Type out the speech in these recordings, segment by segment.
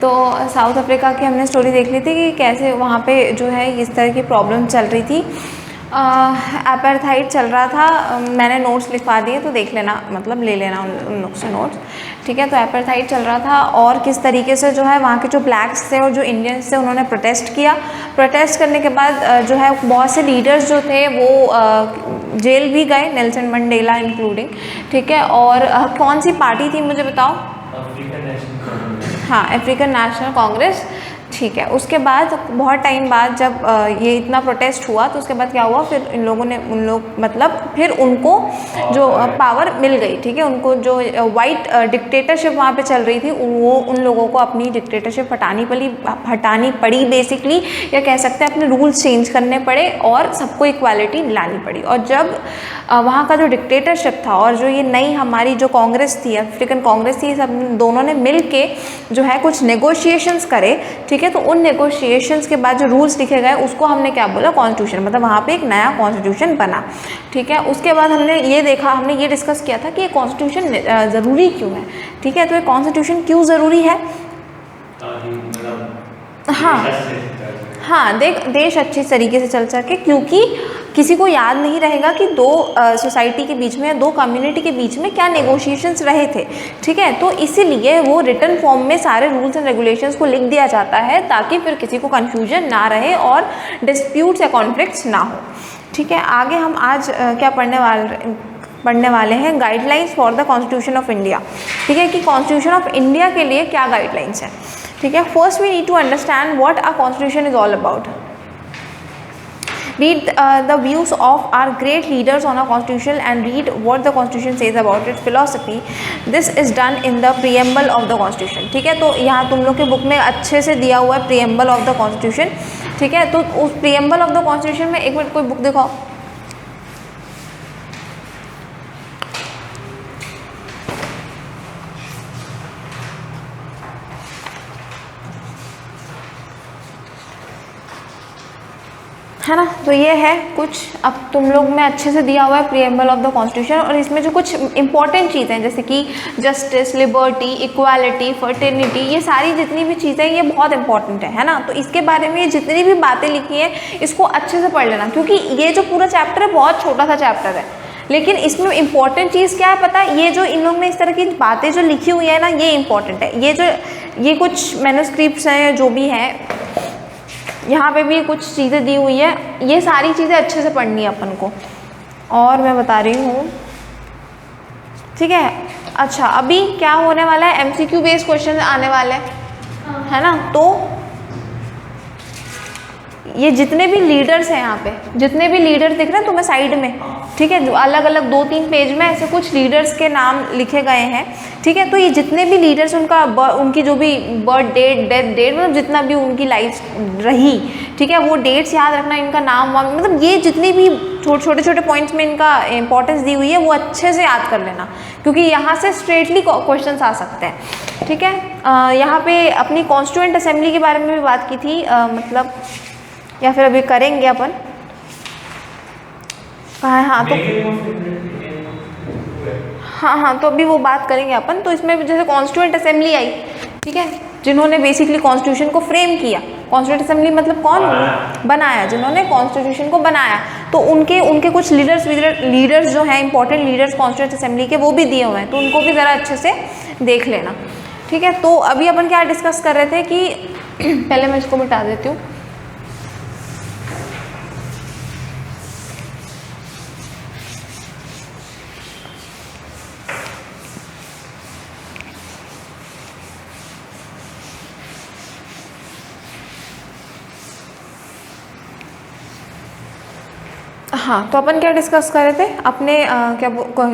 तो south Africa की हमने स्टोरी देख ली थी कि कैसे वहाँ पे जो है इस तरह की प्रॉब्लम चल रही थी, अपार्थाइड चल रहा था। मैंने नोट्स लिखवा दिए तो देख लेना, मतलब ले लेना उन लोग से नोट्स, ठीक है। तो अपार्थाइड चल रहा था और किस तरीके से जो है वहाँ के जो ब्लैक्स थे और जो इंडियंस थे उन्होंने प्रोटेस्ट किया। प्रोटेस्ट करने के बाद जो है बहुत से लीडर्स जो थे वो जेल भी गए, नेल्सन मंडेला इंक्लूडिंग, ठीक है। और कौन सी पार्टी थी मुझे बताओ? African national Congress. हाँ, अफ्रीकन नेशनल कांग्रेस, ठीक है। उसके बाद बहुत टाइम बाद जब ये इतना प्रोटेस्ट हुआ तो उसके बाद क्या हुआ, फिर इन लोगों ने मतलब फिर उनको जो पावर मिल गई, ठीक है। उनको जो वाइट डिक्टेटरशिप वहाँ पे चल रही थी वो उन लोगों को अपनी डिक्टेटरशिप हटानी पड़ी बेसिकली, या कह सकते हैं अपने रूल्स चेंज करने पड़े और सबको इक्वालिटी लानी पड़ी। और जब वहाँ का जो डिक्टेटरशिप था और जो ये नई हमारी जो कांग्रेस थी, अफ्रीकन कांग्रेस थी, सब दोनों ने मिल के जो है कुछ नेगोशिएशंस करे, ठीक है। तो उन नेगोशिएशंस के बाद जो रूल्स लिखे गए उसको हमने क्या बोला, कॉन्स्टिट्यूशन, मतलब वहाँ पे एक नया कॉन्स्टिट्यूशन बना, ठीक है। उसके बाद हमने ये देखा, हमने ये डिस्कस किया था कि ये कॉन्स्टिट्यूशन ज़रूरी क्यों है, ठीक है। तो ये कॉन्स्टिट्यूशन क्यों ज़रूरी है? हाँ, देश अच्छी तरीके से चल सके, क्योंकि किसी को याद नहीं रहेगा कि दो सोसाइटी के बीच में या दो कम्युनिटी के बीच में क्या नेगोशिएशंस रहे थे, ठीक है। तो इसीलिए वो रिटन फॉर्म में सारे रूल्स एंड रेगुलेशंस को लिख दिया जाता है ताकि फिर किसी को कन्फ्यूजन ना रहे और डिस्प्यूट्स या कॉन्फ्लिक्ट्स ना हो, ठीक है। आगे हम आज क्या पढ़ने वाले हैं, guidelines for the constitution of India, ठीक है, कि कॉन्स्टिट्यूशन ऑफ इंडिया के लिए क्या गाइडलाइंस हैं, ठीक है। First we need to understand what our constitution is all about. Read the views of our great leaders on our constitution and read what the constitution says about its philosophy. This is done in the preamble of the constitution, ठीक है। तो यहाँ तुम लोग के book में अच्छे से दिया हुआ है preamble of the constitution, ठीक है। तो उस preamble of the constitution में एक मिनट कोई बुक दिखाओ। है ना, तो ये है कुछ, अब तुम लोग में अच्छे से दिया हुआ है प्रीएम्बल ऑफ द कॉन्स्टिट्यूशन, और इसमें जो कुछ इंपॉर्टेंट चीज़ें हैं जैसे कि जस्टिस, लिबर्टी, इक्वालिटी, फर्टर्निटी, ये सारी जितनी भी चीज़ें ये बहुत इंपॉर्टेंट है ना। तो इसके बारे में जितनी भी बातें लिखी हैं इसको अच्छे से पढ़ लेना, क्योंकि ये जो पूरा चैप्टर है बहुत छोटा सा चैप्टर है, लेकिन इसमें इंपॉर्टेंट चीज़ क्या है पता है, ये जो इन लोग ने इस तरह की बातें जो लिखी हुई है ना ये इंपॉर्टेंट है। ये कुछ मैन्युस्क्रिप्ट्स हैं जो भी हैं, यहाँ पे भी कुछ चीज़ें दी हुई है, ये सारी चीज़ें अच्छे से पढ़नी है अपन को। और मैं बता रही हूँ, ठीक है। अच्छा, अभी क्या होने वाला है, एमसीक्यू बेस्ड क्वेश्चन आने वाले हैं, है ना। तो ये जितने भी लीडर्स हैं यहाँ पे, जितने भी लीडर्स दिख रहे हैं तुम्हें साइड में, ठीक है, अलग अलग 2-3 पेज में ऐसे कुछ लीडर्स के नाम लिखे गए हैं, ठीक है। तो ये जितने भी लीडर्स, उनकी जो भी बर्थ डेट, डेथ डेट, मतलब जितना भी उनकी लाइफ रही, ठीक है, वो डेट्स याद रखना, इनका नाम वाम, मतलब ये जितनी भी छोटे पॉइंट्स में इनका इंपॉर्टेंस दी हुई है वो अच्छे से याद कर लेना, क्योंकि यहाँ से स्ट्रेटली क्वेश्चन आ सकते हैं, ठीक है। यहाँ पे अपनी कॉन्स्टिट्यूएंट असेंबली के बारे में भी बात की थी, मतलब या फिर अभी करेंगे अपन, हाँ तो हाँ तो अभी वो बात करेंगे अपन। तो इसमें जैसे कॉन्स्टिट्यूएंट असेंबली आई, ठीक है, जिन्होंने बेसिकली कॉन्स्टिट्यूशन को फ्रेम किया। कॉन्स्टिट्यूएंट असेंबली मतलब कौन बनाया, जिन्होंने कॉन्स्टिट्यूशन को बनाया। तो उनके कुछ लीडर्स जो हैं, इंपॉर्टेंट लीडर्स कॉन्स्टिट्यूएंट असेंबली के, वो भी दिए हुए हैं, तो उनको भी ज़रा अच्छे से देख लेना, ठीक है। तो अभी अपन क्या डिस्कस कर रहे थे कि पहले मैं इसको मिटा देती हूँ। हाँ, तो अपन क्या डिस्कस कर रहे थे, अपने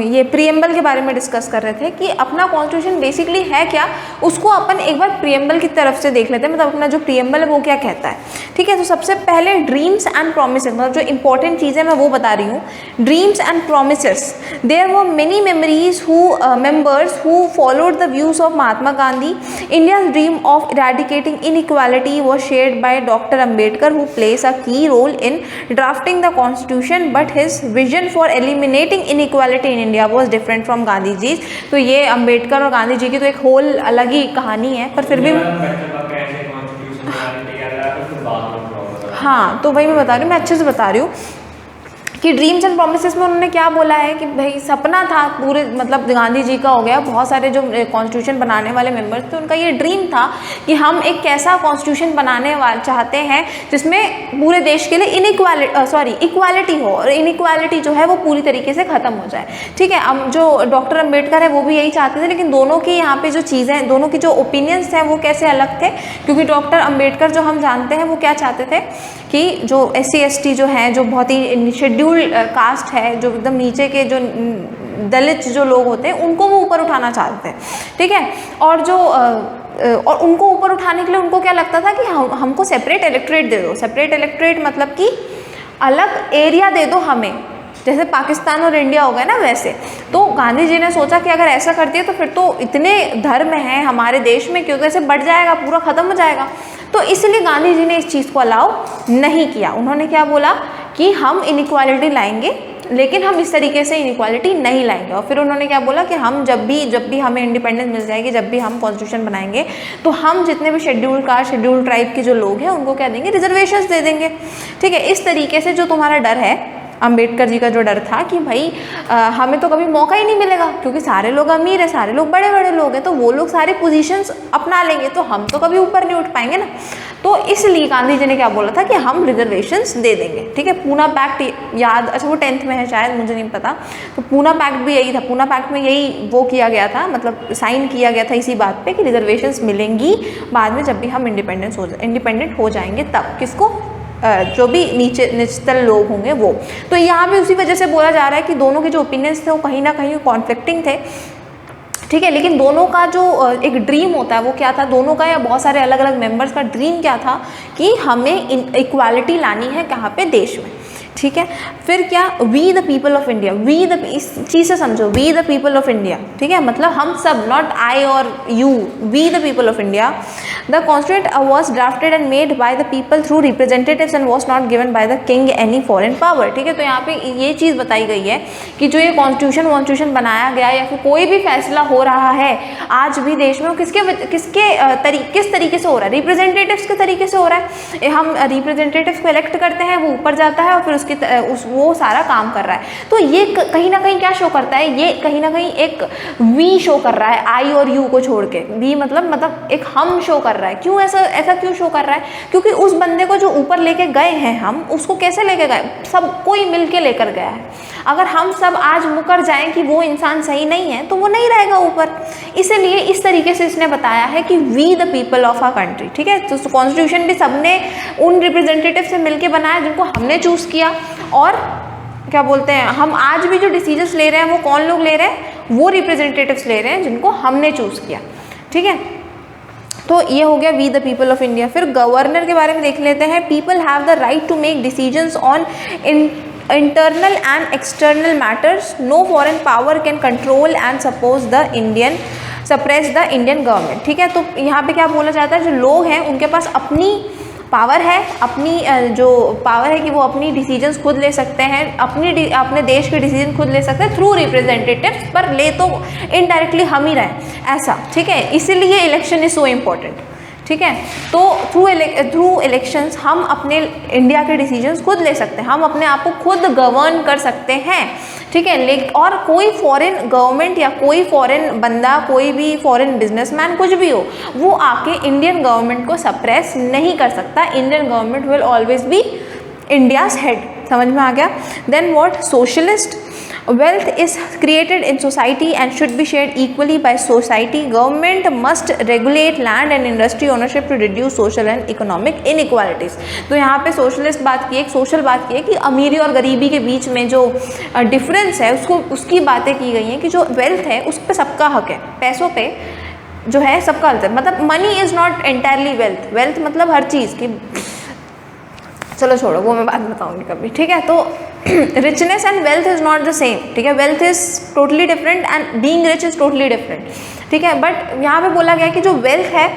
ये प्रीएम्बल के बारे में डिस्कस कर रहे थे कि अपना कॉन्स्टिट्यूशन बेसिकली है क्या, उसको अपन एक बार प्रीएम्बल की तरफ से देख लेते हैं, मतलब अपना जो प्रीएम्बल है वो क्या कहता है, ठीक है। तो सबसे पहले ड्रीम्स एंड प्रोमिसेस, मतलब जो इंपॉर्टेंट चीज़ें मैं वो बता रही हूँ। Dreams and promises, there were many members who followed the views of Mahatma Gandhi. India's dream of eradicating inequality was shared by Dr. Ambedkar, who plays a key role in drafting the constitution movement, but his vision for eliminating inequality in India was different from Gandhi ji. तो ये अम्बेडकर और गांधी जी की तो एक whole अलग ही कहानी है, पर फिर भी हाँ, तो वही मैं बता रही हूँ, मैं अच्छे से बता रही हूँ कि ड्रीम्स एंड प्रोमिसेस में उन्होंने क्या बोला है कि भाई सपना था पूरे, मतलब गांधी जी का हो गया, बहुत सारे जो कॉन्स्टिट्यूशन बनाने वाले मेंबर्स थे उनका ये ड्रीम था कि हम एक कैसा कॉन्स्टिट्यूशन बनाने वाले चाहते हैं जिसमें पूरे देश के लिए इक्वालिटी हो, और इनइक्वालिटी जो है वो पूरी तरीके से ख़त्म हो जाए। ठीक है, अब जो डॉक्टर अम्बेडकर है वो भी यही चाहते थे, लेकिन दोनों की यहाँ पे जो चीज़ें, दोनों की जो ओपिनियंस हैं वो कैसे अलग थे, क्योंकि डॉक्टर अम्बेडकर जो हम जानते हैं वो क्या चाहते थे कि जो SC ST जो हैं, जो बहुत ही शेड्यूल्ड कास्ट है, जो एकदम नीचे के जो दलित जो लोग होते हैं उनको वो ऊपर उठाना चाहते हैं। ठीक है, और जो और उनको ऊपर उठाने के लिए उनको क्या लगता था कि हमको सेपरेट इलेक्ट्रेट दे दो। सेपरेट इलेक्ट्रेट मतलब कि अलग एरिया दे दो हमें, जैसे पाकिस्तान और इंडिया हो गया ना वैसे। तो गांधी जी ने सोचा कि अगर ऐसा कर दिया तो फिर तो इतने धर्म हैं हमारे देश में, क्योंकि ऐसे बढ़ जाएगा, पूरा ख़त्म हो जाएगा। तो इसलिए गांधी जी ने इस चीज़ को अलाउ नहीं किया। उन्होंने क्या बोला कि हम इनइक्वालिटी लाएंगे, लेकिन हम इस तरीके से इनइक्वालिटी नहीं लाएंगे। और फिर उन्होंने क्या बोला कि हम जब भी हमें इंडिपेंडेंस मिल जाएगी, जब भी हम कॉन्स्टिट्यूशन बनाएंगे, तो हम जितने भी शेड्यूल्ड कास्ट, शेड्यूल्ड ट्राइब के जो लोग हैं उनको क्या देंगे, रिजर्वेशंस दे देंगे। ठीक है, इस तरीके से जो तुम्हारा डर है, अम्बेडकर जी का जो डर था कि भाई हमें तो कभी मौका ही नहीं मिलेगा, क्योंकि सारे लोग अमीर हैं, सारे लोग बड़े बड़े लोग हैं, तो वो लोग सारे पोजीशंस अपना लेंगे, तो हम तो कभी ऊपर नहीं उठ पाएंगे ना। तो इसलिए गांधी जी ने क्या बोला था कि हम रिजर्वेशंस दे देंगे। ठीक है, पूना पैक्ट याद, अच्छा वो 10th में है शायद, मुझे नहीं पता। तो पूना पैक्ट भी यही था, पूना पैक्ट में यही वो किया गया था, मतलब साइन किया गया था इसी बात पे कि रिजर्वेशंस मिलेंगी बाद में, जब भी हम इंडिपेंडेंट हो जाएंगे तब। किसको? जो भी निचतल लोग होंगे वो। तो यहाँ पे उसी वजह से बोला जा रहा है कि दोनों के जो ओपिनियंस थे वो कहीं ना कहीं कॉन्फ्लिक्टिंग थे। ठीक है, लेकिन दोनों का जो एक ड्रीम होता है वो क्या था, दोनों का या बहुत सारे अलग अलग मेंबर्स का ड्रीम क्या था कि हमें इक्वालिटी लानी है कहाँ पे, देश में। ठीक है, फिर क्या, we the people of India, इस चीज़ से समझो, we the people of India. ठीक है, मतलब हम सब, नॉट आई और you, we the people of India. The constitution was drafted and made by the people through representatives and was not given by the king any foreign power. ठीक है, तो यहाँ पे ये चीज़ बताई गई है कि जो ये कॉन्स्टिट्यूशन बनाया गया या फिर कोई भी फैसला हो रहा है आज भी देश में, वो किस तरीके से हो रहा है, रिप्रेजेंटेटिव्स के तरीके से हो रहा है। हम रिप्रेजेंटेटिव्स को इलेक्ट करते हैं, वो ऊपर जाता है और फिर वो सारा काम कर रहा है। तो ये कहीं ना कहीं क्या शो करता है, ये कहीं ना कहीं एक वी शो कर रहा है, आई और यू को छोड़ के। वी मतलब एक हम शो कर रहा है। क्यों ऐसा क्यों शो कर रहा है? क्योंकि उस बंदे को जो ऊपर लेके गए हैं हम, उसको कैसे लेके गए, सब कोई मिल के लेकर गया है। अगर हम सब आज मुकर जाएं कि वो इंसान सही नहीं है तो वो नहीं रहेगा ऊपर। इसीलिए इस तरीके से इसने बताया है कि we the people of our country. ठीक है, तो कॉन्स्टिट्यूशन भी सबने उन रिप्रेजेंटेटिव से मिलके बनाया जिनको हमने चूज़ किया। और क्या बोलते हैं, हम आज भी जो डिसीजंस ले रहे हैं वो कौन लोग ले रहे हैं, वो रिप्रेजेंटेटिव्स ले रहे हैं जिनको हमने चूज़ किया। ठीक है, तो ये हो गया we the people of India. फिर गवर्नर के बारे में देख लेते हैं। People have the right to make decisions on internal and external matters. No foreign power can control and suppress the Indian government. ठीक है, तो यहाँ पे क्या बोला जाता है, जो लोग हैं उनके पास अपनी पावर है, अपनी जो पावर है कि वो अपनी डिसीजंस खुद ले सकते हैं, अपने देश के डिसीजन खुद ले सकते हैं थ्रू रिप्रेजेंटेटिव्स, पर ले तो इनडायरेक्टली हम ही रहे ऐसा। ठीक है, इसीलिए इलेक्शन इज सो इम्पोर्टेंट। ठीक है, तो थ्रू इलेक्शंस हम अपने इंडिया के डिसीजंस खुद ले सकते हैं, हम अपने आप को खुद गवर्न कर सकते हैं। ठीक है, और कोई फॉरेन गवर्नमेंट या कोई फॉरेन बंदा, कोई भी फॉरेन बिजनेसमैन, कुछ भी हो, वो आके इंडियन गवर्नमेंट को सप्रेस नहीं कर सकता। Indian government will always be India's head. समझ में आ गया? Then what, socialist, wealth is created in society and should be shared equally by society. Government must regulate land and industry ownership to reduce social and economic inequalities. तो यहाँ पे socialist बात की, एक सोशल बात की है कि अमीरी और गरीबी के बीच में जो डिफरेंस है उसकी बातें की गई हैं कि जो वेल्थ है उस पर सबका हक है, पैसों पे जो है सबका हक है। मतलब money is not entirely wealth, wealth मतलब हर चीज़ की, चलो छोड़ो वो मैं बाद में बताऊंगी कभी। ठीक है, तो richness and wealth is not the same. ठीक है, wealth is totally different and being rich is totally different. ठीक है, बट यहाँ पे बोला गया कि जो वेल्थ है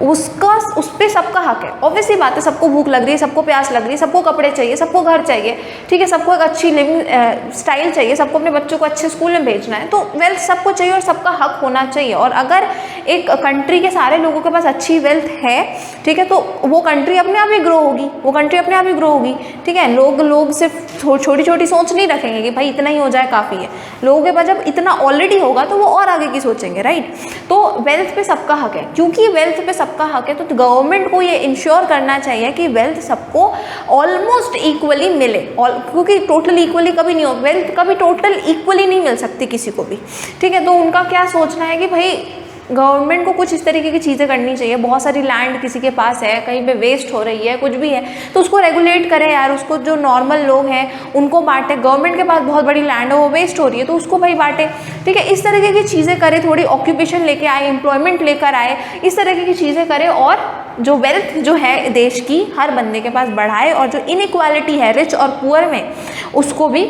उसका उस पर सबका हक है। ऑब्वियसली बात है, सबको भूख लग रही है, सबको प्यास लग रही है, सबको कपड़े चाहिए, सबको घर चाहिए, ठीक है, सबको एक अच्छी लिविंग स्टाइल चाहिए, सबको अपने बच्चों को अच्छे स्कूल में भेजना है, तो वेल्थ सबको चाहिए और सबका हक होना चाहिए। और अगर एक कंट्री के सारे लोगों के पास अच्छी वेल्थ है, ठीक है, तो वो कंट्री अपने आप ही ग्रो होगी, वो कंट्री अपने आप ही ग्रो होगी, ठीक है। लोग सिर्फ छोटी छोटी सोच नहीं रखेंगे कि भाई इतना ही हो जाए काफ़ी है। लोगों के पास जब इतना ऑलरेडी होगा तो वो और आगे की सोचेंगे, राइट। तो वेल्थ पे सबका हक है। क्योंकि वेल्थ पे सबका हक है तो गवर्नमेंट को ये इंश्योर करना चाहिए कि वेल्थ सबको ऑलमोस्ट इक्वली मिले। क्योंकि टोटल इक्वली कभी नहीं हो, वेल्थ कभी टोटल इक्वली नहीं मिल सकती किसी को भी, ठीक है। तो उनका क्या सोचना है कि भाई गवर्नमेंट को कुछ इस तरीके की चीज़ें करनी चाहिए। बहुत सारी लैंड किसी के पास है, कहीं पे वेस्ट हो रही है, कुछ भी है, तो उसको रेगुलेट करे यार, उसको जो नॉर्मल लोग हैं उनको बांटे। गवर्नमेंट के पास बहुत बड़ी लैंड है, वो वेस्ट हो रही है, तो उसको भाई बांटे, ठीक है। इस तरीके की चीज़ें करे, थोड़ी ऑक्यूपेशन लेके आए, एम्प्लॉयमेंट लेकर आए, इस तरीके की चीज़ें करे और जो वेल्थ जो है देश की हर बंदे के पास बढ़ाए और जो इनइक्वालिटी है रिच और पुअर में उसको भी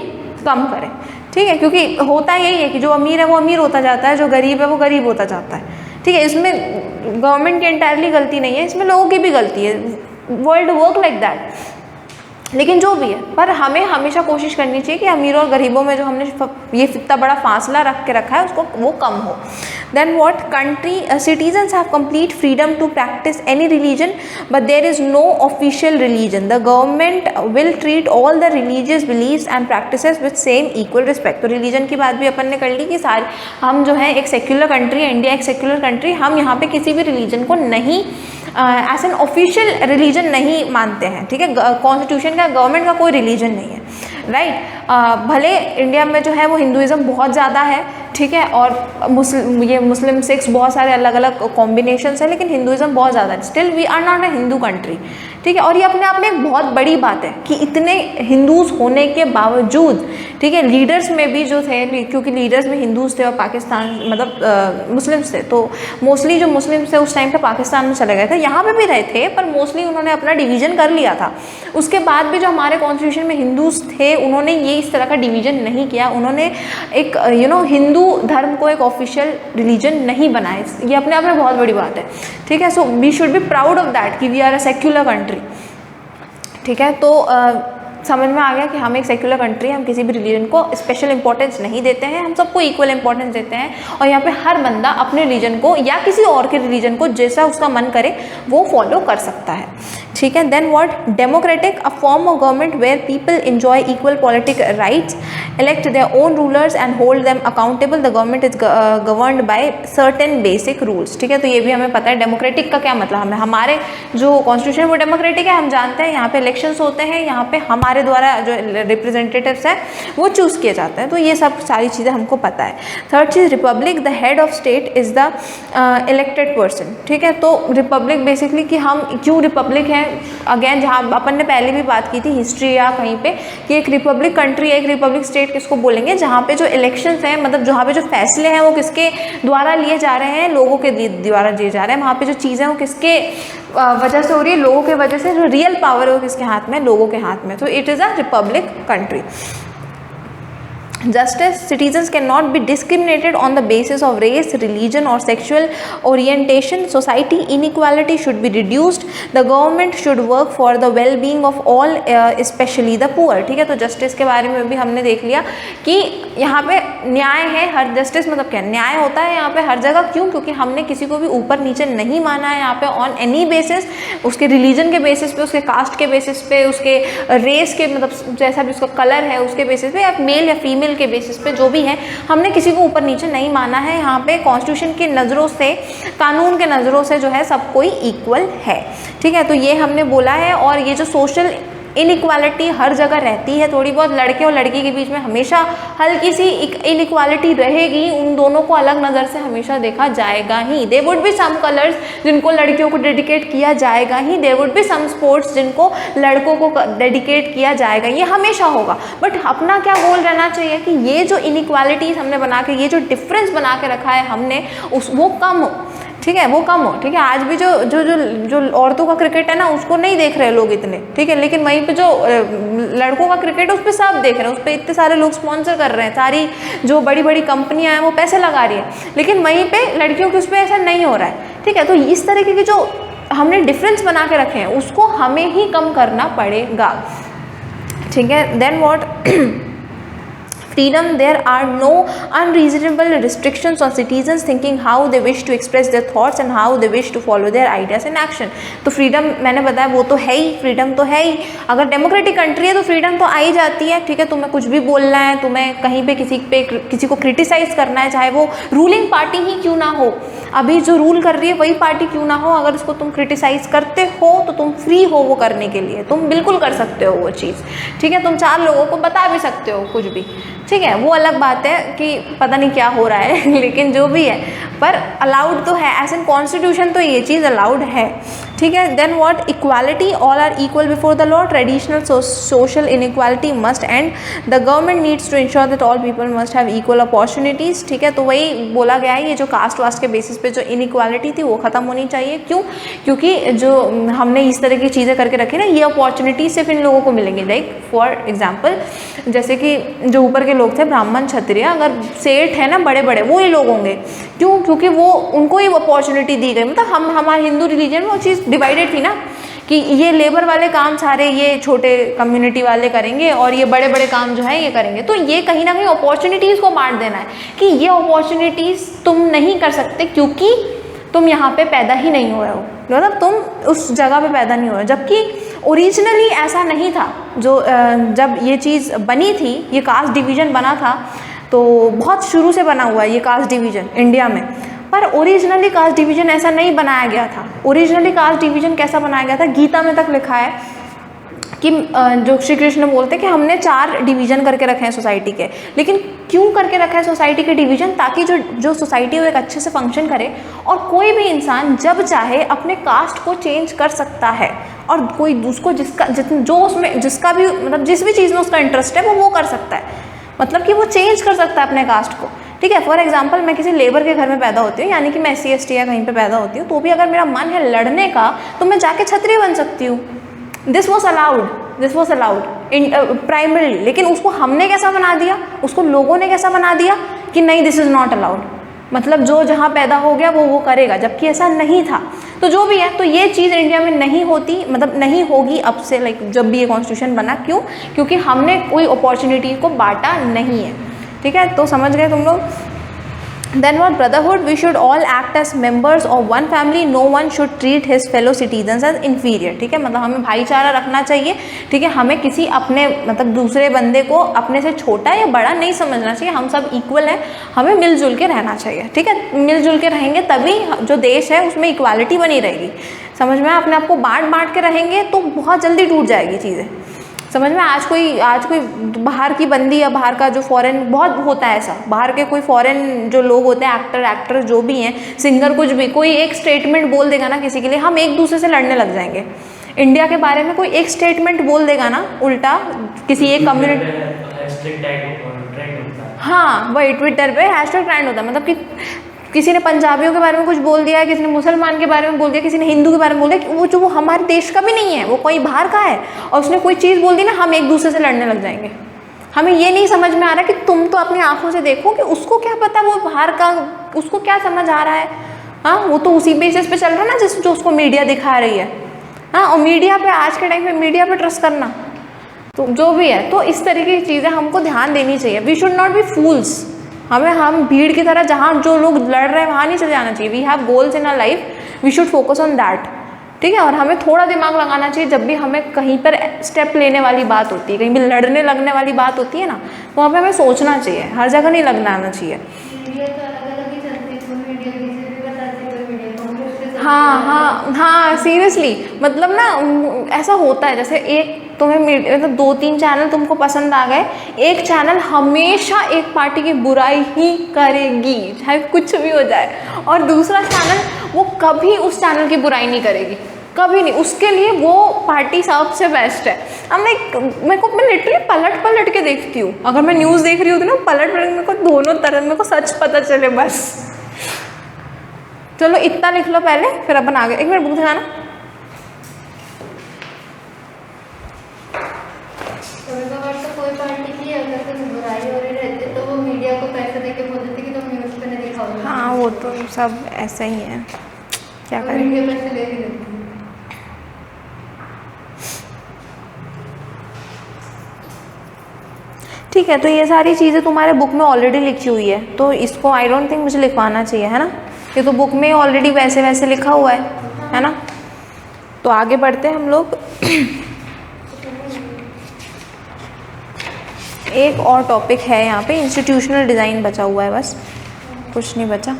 कम करे, ठीक है। क्योंकि होता यही है कि जो अमीर है वो अमीर होता जाता है, जो गरीब है वो गरीब होता जाता है, ठीक है। इसमें गवर्नमेंट की एंटायरली गलती नहीं है, इसमें लोगों की भी गलती है। World work like that. लेकिन जो भी है, पर हमें हमेशा कोशिश करनी चाहिए कि अमीरों और गरीबों में जो हमने ये इतना बड़ा फासला रख के रखा है उसको वो कम हो। Then what, country citizens have complete freedom to practice any religion but there is no official religion. The government will treat all the religious believes and practices with same equal respect. तो religion की बात भी अपन ने कर ली कि सारे हम जो है एक सेक्युलर कंट्री है, इंडिया एक सेक्युलर कंट्री, हम यहाँ पे किसी भी रिलीजन को नहीं एज एन ऑफिशियल रिलीजन नहीं मानते हैं, ठीक है। कॉन्स्टिट्यूशन का गवर्नमेंट का कोई रिलीजन नहीं है, राइट। भले इंडिया में जो है वो हिंदुज़म बहुत ज़्यादा है, ठीक है, और मुस्लिम सिक्स बहुत सारे अलग अलग कॉम्बिनेशंस हैं, लेकिन हिंदुज़म बहुत ज़्यादा है। Still we are not a Hindu country, ठीक है। और ये अपने आप में एक बहुत बड़ी बात है कि इतने हिंदूज़ होने के बावजूद, ठीक है, लीडर्स में भी जो थे, क्योंकि लीडर्स में हिंदूज़ थे और पाकिस्तान मतलब मुस्लिम्स थे, तो मोस्टली जो मुस्लिम्स थे उस टाइम पे पाकिस्तान में चले गए थे। यहाँ पे भी रहे थे पर मोस्टली उन्होंने अपना डिवीज़न कर लिया था। उसके बाद भी जो हमारे कॉन्स्टिट्यूशन में हिंदूज़ थे उन्होंने ये इस तरह का डिवीज़न नहीं किया। उन्होंने एक हिंदू धर्म को एक ऑफिशियल रिलीजन नहीं बनाया। ये अपने आप में बहुत बड़ी बात है, ठीक है। So we should be proud of that कि we are a secular country, ठीक है। तो समझ में आ गया कि हम एक सेक्युलर कंट्री हैं, हम किसी भी रिलीजन को स्पेशल इंपॉर्टेंस नहीं देते हैं, हम सबको इक्वल इंपॉर्टेंस देते हैं। और यहाँ पे हर बंदा अपने रिलीजन को या किसी और के रिलीजन को जैसा उसका मन करे वो फॉलो कर सकता है, ठीक है। Then what, democratic, a form of government where people enjoy equal political rights, elect their own rulers and hold them accountable. The government is governed by certain basic rules, ठीक है। तो ये भी हमें पता है डेमोक्रेटिक का क्या मतलब। हमारे जो कॉन्स्टिट्यूशन वो डेमोक्रेटिक है, हम जानते हैं। यहाँ पे इलेक्शंस होते हैं, यहाँ पे हमारे द्वारा जो रिप्रेजेंटेटिव्स हैं वो चूज़ किए जाते हैं। तो ये सब सारी चीज़ें हमको पता है। Third cheese, Republic, the head of state is the elected person, ठीक है। तो रिपब्लिक बेसिकली कि हम क्यों रिपब्लिक हैं, अगेन जहाँ अपन ने पहले भी बात की थी हिस्ट्री या कहीं पे कि एक रिपब्लिक कंट्री, एक रिपब्लिक स्टेट किसको बोलेंगे, जहाँ पे जो इलेक्शंस हैं, मतलब जहाँ पे जो फैसले हैं वो किसके द्वारा लिए जा रहे हैं, लोगों के द्वारा लिए जा रहे हैं। वहाँ पे जो चीज़ें हैं वो किसके वजह से हो रही है, लोगों के वजह से। जो रियल पावर है वो किसके हाथ में, लोगों के हाथ में। तो it is a republic country. Justice, citizens cannot be discriminated on the basis of race, religion or sexual orientation. Society inequality should be reduced. The government should work for the well-being of all, especially the poor, ठीक है। तो justice के बारे में भी हमने देख लिया कि यहाँ पे न्याय है। हर जस्टिस मतलब क्या, न्याय होता है यहाँ पे हर जगह। क्यों? क्योंकि हमने किसी को भी ऊपर नीचे नहीं माना है यहाँ पे ऑन एनी बेसिस, उसके रिलीजन के बेसिस पे, उसके कास्ट के बेसिस पे, उसके रेस के मतलब जैसा भी उसका कलर है उसके बेसिस पे, या मेल या फीमेल के बेसिस पे जो भी है, हमने किसी को ऊपर नीचे नहीं माना है। यहाँ पे कॉन्स्टिट्यूशन की नज़रों से, कानून के नज़रों से जो है सब कोई इक्वल है, ठीक है। तो ये हमने बोला है। और ये जो सोशल इनइक्वालिटी हर जगह रहती है, थोड़ी बहुत लड़के और लड़की के बीच में हमेशा हल्की सी इनइक्वालिटी रहेगी, उन दोनों को अलग नज़र से हमेशा देखा जाएगा ही। There would be some colours जिनको लड़कियों को डेडिकेट किया जाएगा ही, there would be some sports जिनको लड़कों को डेडिकेट किया जाएगा, ये हमेशा होगा। बट अपना क्या गोल रहना चाहिए कि ये जो इनइक्वालिटीज़ हमने बना के, ये जो डिफरेंस बना के रखा है हमने, वो कम हो, ठीक है, वो कम हो, ठीक है। आज भी जो जो जो जो औरतों का क्रिकेट है ना, उसको नहीं देख रहे लोग इतने, ठीक है, लेकिन वहीं पे जो लड़कों का क्रिकेट है उस पर सब देख रहे हैं, उस पर इतने सारे लोग स्पॉन्सर कर रहे हैं, सारी जो बड़ी बड़ी कंपनियां हैं वो पैसे लगा रही है, लेकिन वहीं पे लड़कियों के उस पर ऐसा नहीं हो रहा है, ठीक है। तो इस तरीके की जो हमने डिफरेंस बना के रखे हैं, उसको हमें ही कम करना पड़ेगा, ठीक है। Then what, freedom, there are no unreasonable restrictions on citizens thinking how they wish to express their thoughts and how they wish to follow their ideas in action। तो फ्रीडम मैंने बताया वो तो है ही, फ्रीडम तो है ही। अगर डेमोक्रेटिक कंट्री है तो फ्रीडम तो आ ही जाती है, ठीक है। तुम्हें कुछ भी बोलना है, तुम्हें कहीं पे किसी को क्रिटिसाइज करना है, चाहे वो रूलिंग पार्टी ही क्यों ना हो, अभी जो रूल कर रही है वही पार्टी क्यों ना हो, अगर उसको तुम क्रिटिसाइज करते हो तो तुम फ्री हो वो करने के लिए, तुम बिल्कुल कर सकते हो वो चीज़, ठीक है। तुम 4 लोगों को बता भी सकते हो कुछ भी, ठीक है। वो अलग बात है कि पता नहीं क्या हो रहा है लेकिन जो भी है, पर अलाउड तो है, एज इन कॉन्स्टिट्यूशन तो ये चीज़ अलाउड है, ठीक है। Then what, equality, all are equal before the law, traditional social inequality must end, the government needs to ensure that all people must have equal opportunities, ठीक है। तो वही बोला गया है, ये जो कास्ट वास्ट के बेसिस पे जो इनइक्वालिटी थी वो ख़त्म होनी चाहिए। क्यों? क्योंकि जो हमने इस तरह की चीज़ें करके रखी ना, ये अपॉर्चुनिटी सिर्फ इन लोगों को मिलेंगी। लाइक फॉर एग्जाम्पल, जैसे कि जो ऊपर के लोग थे ब्राह्मण क्षत्रिय, अगर सेठ है ना बड़े बड़े, वो ये लोग होंगे। क्यों? क्योंकि वो उनको ही अपॉर्चुनिटी दी गई। मतलब हमारे हिंदू रिलीजन में वो चीज़ डिवाइडेड थी ना, कि ये लेबर वाले काम सारे ये छोटे कम्युनिटी वाले करेंगे और ये बड़े बड़े काम जो है ये करेंगे। तो ये कहीं ना कहीं अपॉर्चुनिटीज़ को बांट देना है कि ये अपॉर्चुनिटीज़ तुम नहीं कर सकते क्योंकि तुम यहाँ पे पैदा ही नहीं हुए हो, मतलब तुम उस जगह पे पैदा नहीं हुए। जबकि ओरिजिनली ऐसा नहीं था। जो जब ये चीज़ बनी थी, ये कास्ट डिवीज़न बना था, तो बहुत शुरू से बना हुआ है ये कास्ट डिवीज़न इंडिया में, पर ओरिजिनली कास्ट डिवीज़न ऐसा नहीं बनाया गया था। ओरिजिनली कास्ट डिवीज़न कैसा बनाया गया था, गीता में तक लिखा है कि जो श्री कृष्ण बोलते हैं कि हमने 4 डिवीज़न करके रखे हैं सोसाइटी के। लेकिन क्यों करके रखा है सोसाइटी के डिवीज़न? ताकि जो सोसाइटी है वो एक अच्छे से फंक्शन करे और कोई भी इंसान जब चाहे अपने कास्ट को चेंज कर सकता है, और कोई उसको जिसका भी मतलब जिस भी चीज़ में उसका इंटरेस्ट है वो कर सकता है, मतलब कि वो चेंज कर सकता है अपने कास्ट को, ठीक है। फॉर एग्जाम्पल, मैं किसी लेबर के घर में पैदा होती हूँ, यानी कि मैं SC ST या कहीं पे पैदा होती हूँ, तो भी अगर मेरा मन है लड़ने का तो मैं जाके क्षत्रिय बन सकती हूँ। This was allowed primary. लेकिन उसको हमने कैसा बना दिया, उसको लोगों ने कैसा बना दिया कि नहीं, दिस इज़ नॉट अलाउड, मतलब जो जहाँ पैदा हो गया वो करेगा, जबकि ऐसा नहीं था। तो जो भी है, तो ये चीज़ इंडिया में नहीं होती, मतलब नहीं होगी अब से, लाइक जब भी ये कॉन्स्टिट्यूशन बना। क्यों? क्योंकि हमने कोई अपॉर्चुनिटी को बांटा नहीं है, ठीक है। तो समझ गए तुम लोग। Then what, brotherhood, we should all act as members of one family, no one should treat his fellow citizens as inferior, ठीक है। मतलब हमें भाईचारा रखना चाहिए, ठीक है। हमें किसी अपने मतलब दूसरे बंदे को अपने से छोटा या बड़ा नहीं समझना चाहिए, हम सब इक्वल हैं, हमें मिलजुल के रहना चाहिए, ठीक है। मिलजुल के रहेंगे तभी जो देश है उसमें इक्वालिटी बनी रहेगी, समझ में। अपने आप को बांट के रहेंगे तो बहुत जल्दी टूट जाएगी चीज़ें, समझ में। आज कोई बाहर की बंदी या बाहर का जो फॉरेन, बहुत होता है ऐसा, बाहर के कोई फॉरेन जो लोग होते हैं, एक्टर जो भी हैं, सिंगर, कुछ भी, कोई एक स्टेटमेंट बोल देगा ना किसी के लिए, हम एक दूसरे से लड़ने लग जाएंगे। इंडिया के बारे में कोई एक स्टेटमेंट बोल देगा ना उल्टा किसी एक कम्युनिटी, हाँ वही ट्विटर पे हैशटैग ट्रेंड होता है। मतलब कि किसी ने पंजाबियों के बारे में कुछ बोल दिया है, किसी ने मुसलमान के बारे में बोल दिया, किसी ने हिंदू के बारे में बोल दिया, वो जो हमारे देश का भी नहीं है, वो कोई बाहर का है, और उसने कोई चीज़ बोल दी ना, हम एक दूसरे से लड़ने लग जाएंगे। हमें ये नहीं समझ में आ रहा कि तुम तो अपनी आंखों से देखो कि उसको क्या पता वो बाहर का, उसको क्या समझ आ रहा है। हाँ, वो तो उसी बेसिस पे चल रहा है ना जो उसको मीडिया दिखा रही है। हाँ, और मीडिया पे आज के टाइम पे मीडिया पे ट्रस्ट करना, तो जो भी है, तो इस तरीके की चीज़ें हमको ध्यान देनी चाहिए। वी शुड नॉट बी फूल्स। हम भीड़ की तरह जहाँ जो लोग लड़ रहे हैं वहाँ नहीं चले जाना चाहिए। We have goals in our life, we should focus on that, ठीक है। और हमें थोड़ा दिमाग लगाना चाहिए जब भी हमें कहीं पर स्टेप लेने वाली बात होती है, कहीं भी लड़ने लगने वाली बात होती है ना, वहाँ पे हमें सोचना चाहिए, हर जगह नहीं लगना आना चाहिए। हाँ, सीरियसली, मतलब ना ऐसा होता है, जैसे एक तुम्हें मतलब 2-3 चैनल तुमको पसंद आ गए, एक चैनल हमेशा एक पार्टी की बुराई ही करेगी, चाहे कुछ भी हो जाए, और दूसरा चैनल वो कभी उस चैनल की बुराई नहीं करेगी, कभी नहीं। उसके लिए वो पार्टी सबसे बेस्ट है। अब मैं लिटरली पलट के देखती हूँ, अगर मैं न्यूज़ देख रही होती ना, पलट मेरे को दोनों तरफ मेरे को सच पता चले बस। चलो इतना लिख लो पहले, फिर अपन आगे। एक मिनट बुक दिखाना। तो कोई पार्टी की अगर कुछ बुराई हो रही रहती तो वो मीडिया को पैसे देके बोल देते कि तुम न्यूज़ पे नहीं दिखाओ। हाँ, वो तो सब ऐसा ही है, क्या करें। मीडिया पैसे ले भी देती है। ठीक है, तो ये सारी चीज़ें तुम्हारे बुक में ऑलरेडी लिखी हुई है, तो इसको आई डोंट थिंक मुझे लिखवाना चाहिए, है ना। ये तो बुक में ऑलरेडी वैसे वैसे लिखा हुआ है ना। तो आगे बढ़ते हैं हम लोग। एक और टॉपिक है यहाँ पे, इंस्टीट्यूशनल डिज़ाइन बचा हुआ है, बस कुछ नहीं बचा।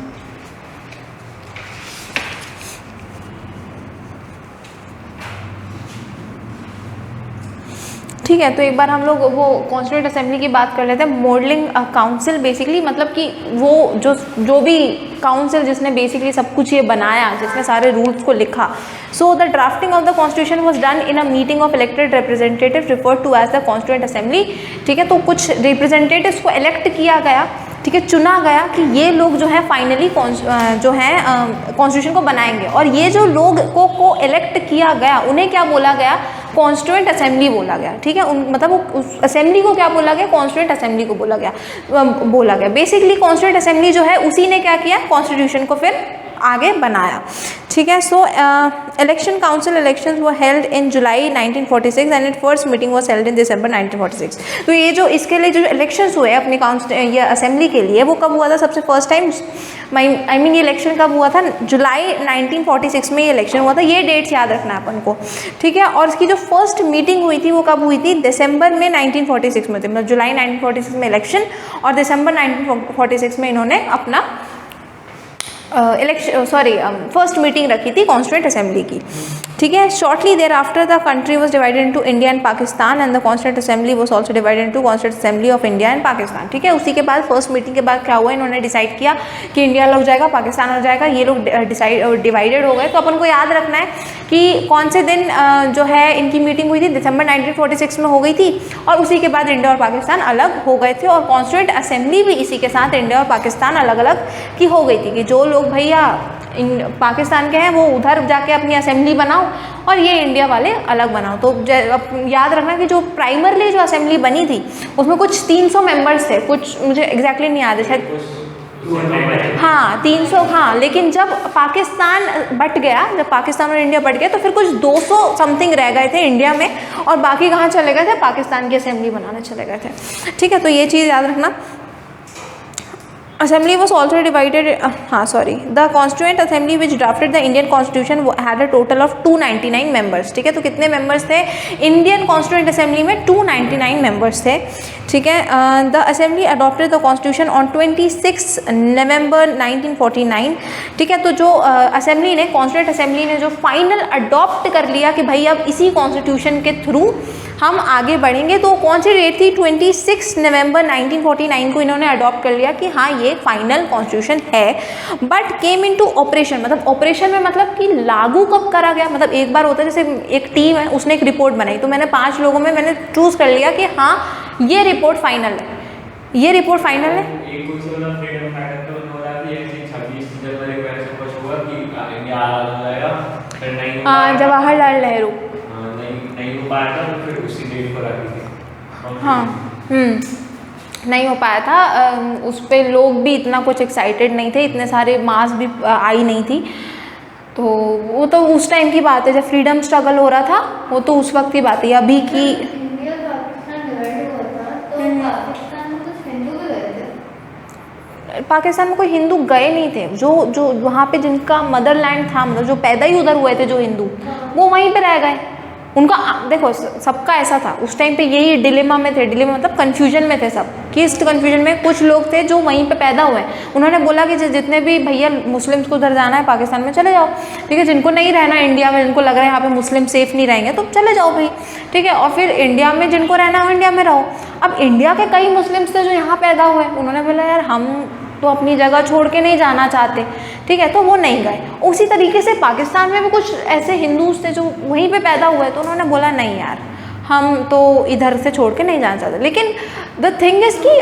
ठीक है, तो एक बार हम लोग वो कॉन्स्टिट्यूएंट असेंबली की बात कर लेते हैं। मॉडलिंग काउंसिल बेसिकली मतलब कि वो जो भी काउंसिल जिसने बेसिकली सब कुछ ये बनाया, जिसने सारे रूल्स को लिखा। So the drafting of the constitution was done in a meeting of elected representative referred to as the constituent assembly. ठीक है, तो कुछ रिप्रेजेंटेटिव्स को इलेक्ट किया गया, ठीक है, चुना गया कि ये लोग जो है फाइनली जो है कॉन्स्टिट्यूशन को बनाएंगे। और ये जो लोग को इलेक्ट किया गया उन्हें क्या बोला गया, कॉन्स्टिट्यूएंट असेंबली बोला गया। ठीक है, मतलब उस असेंबली को क्या बोला गया, कॉन्स्टिट्यूएंट असेंबली को बोला गया। बेसिकली कॉन्स्टिट्यूएंट असेंबली जो है उसी ने क्या किया, कॉन्स्टिट्यूशन को फिर आगे बनाया। ठीक है, so election council elections were held in July 1946 and it first meeting was held in December 1946। तो ये जो इसके लिए जो इलेक्शंस हुए अपने ये असेंबली के लिए, वो कब हुआ था सबसे फर्स्ट टाइम, आई मीन ये इलेक्शन कब हुआ था, जुलाई 1946 में ये इलेक्शन हुआ था। ये डेट्स याद रखना है अपन को। ठीक है, और इसकी जो फर्स्ट मीटिंग हुई थी वो कब हुई थी, दिसंबर में 1946 में थी। मतलब जुलाई 1946 में इलेक्शन और दिसंबर 1946 में इन्होंने अपना फर्स्ट मीटिंग रखी थी कॉन्स्टिट्यूएंट असेंबली की। ठीक है, shortly thereafter the country was divided into India and Pakistan and the constituent assembly was also divided into constituent assembly of India and Pakistan. ठीक है, उसी के बाद फर्स्ट मीटिंग के बाद क्या हुआ, इन्होंने डिसाइड किया कि इंडिया अलग हो जाएगा, पाकिस्तान हो जाएगा। ये लोग डिवाइडेड हो गए। तो अपन को याद रखना है कि कौन से दिन जो है इनकी मीटिंग हुई थी, दिसंबर 1946 में हो गई थी। और उसी के बाद इंडिया और पाकिस्तान अलग हो गए थे और कॉन्स्टिट्यूएंट असेंबली भी इसी के साथ इंडिया और पाकिस्तान अलग अलग की हो गई थी कि जो लोग भैया पाकिस्तान के हैं वो उधर जाके अपनी असेंबली बनाओ और ये इंडिया वाले अलग बनाओ। तो याद रखना कि जो प्राइमरली जो असेंबली बनी थी उसमें कुछ 300 मेंबर्स थे, कुछ मुझे एग्जैक्टली नहीं याद है, शायद हाँ 300, हाँ। लेकिन जब पाकिस्तान बट गया, जब पाकिस्तान और इंडिया बट गए तो फिर कुछ 200 समथिंग रह गए थे इंडिया में और बाकी कहाँ चले गए थे, पाकिस्तान की असेंबली बनाने चले गए थे। ठीक है, तो ये चीज़ याद रखना। Assembly was also divided, the Constituent Assembly which drafted the Indian Constitution had a total of 299 members। ठीक है, तो कितने members थे Indian Constituent Assembly में, 299 members थे। ठीक है, the Assembly adopted the Constitution on 26 November 1949। ठीक है, तो जो Assembly ने, Constituent Assembly ने जो फाइनल अडॉप्ट कर लिया कि भाई अब इसी कॉन्स्टिट्यूशन के थ्रू हम आगे बढ़ेंगे, तो कौन सी डेट थी, 26 नवंबर 1949 को इन्होंने अडॉप्ट कर लिया कि हाँ ये फाइनल कॉन्स्टिट्यूशन है। बट केम इनटू ऑपरेशन, मतलब ऑपरेशन में मतलब कि लागू कब करा गया, मतलब एक बार होता है जैसे एक टीम है उसने एक रिपोर्ट बनाई तो मैंने 5 लोगों में मैंने चूज़ कर लिया कि हाँ ये रिपोर्ट फाइनल है, ये रिपोर्ट फाइनल है। जवाहरलाल नेहरू नहीं हो पाया था, तो फिर उसी डेट पर आ गई थी। हाँ, नहीं हो पाया था, उस पर लोग भी इतना कुछ एक्साइटेड नहीं थे, इतने सारे मास भी आई नहीं थी। तो वो तो उस टाइम की बात है जब फ्रीडम स्ट्रगल हो रहा था, वो तो उस वक्त की बात है। अभी की इंडिया पाकिस्तान डिवाइड हुआ था तो पाकिस्तान में कुछ हिंदू भी गए थे। पाकिस्तान में कोई हिंदू गए नहीं थे, जो वहाँ पे जिनका मदरलैंड था, मतलब जो पैदा ही उधर हुए थे जो हिंदू, वो वहीं पे रह गए। उनका देखो सबका ऐसा था उस टाइम पे, यही डिलेमा में थे, डिलेमा मतलब कन्फ्यूजन में थे सब, किस कन्फ्यूजन में। कुछ लोग थे जो वहीं पे पैदा हुए, उन्होंने बोला कि जितने भी भैया मुस्लिम्स को उधर जाना है पाकिस्तान में चले जाओ, ठीक है, जिनको नहीं रहना इंडिया में, जिनको लग रहा है यहाँ पे मुस्लिम सेफ नहीं रहेंगे तो चले जाओ भाई, ठीक है। और फिर इंडिया में जिनको रहना हो इंडिया में रहो। अब इंडिया के कई मुस्लिम्स थे जो यहाँ पैदा हुए, उन्होंने बोला यार हम तो अपनी जगह छोड़ के नहीं जाना चाहते, ठीक है, तो वो नहीं गए। उसी तरीके से पाकिस्तान में भी कुछ ऐसे हिंदूज थे जो वहीं पे पैदा हुए, तो उन्होंने बोला नहीं यार हम तो इधर से छोड़ के नहीं जाना चाहते। लेकिन द थिंग इज कि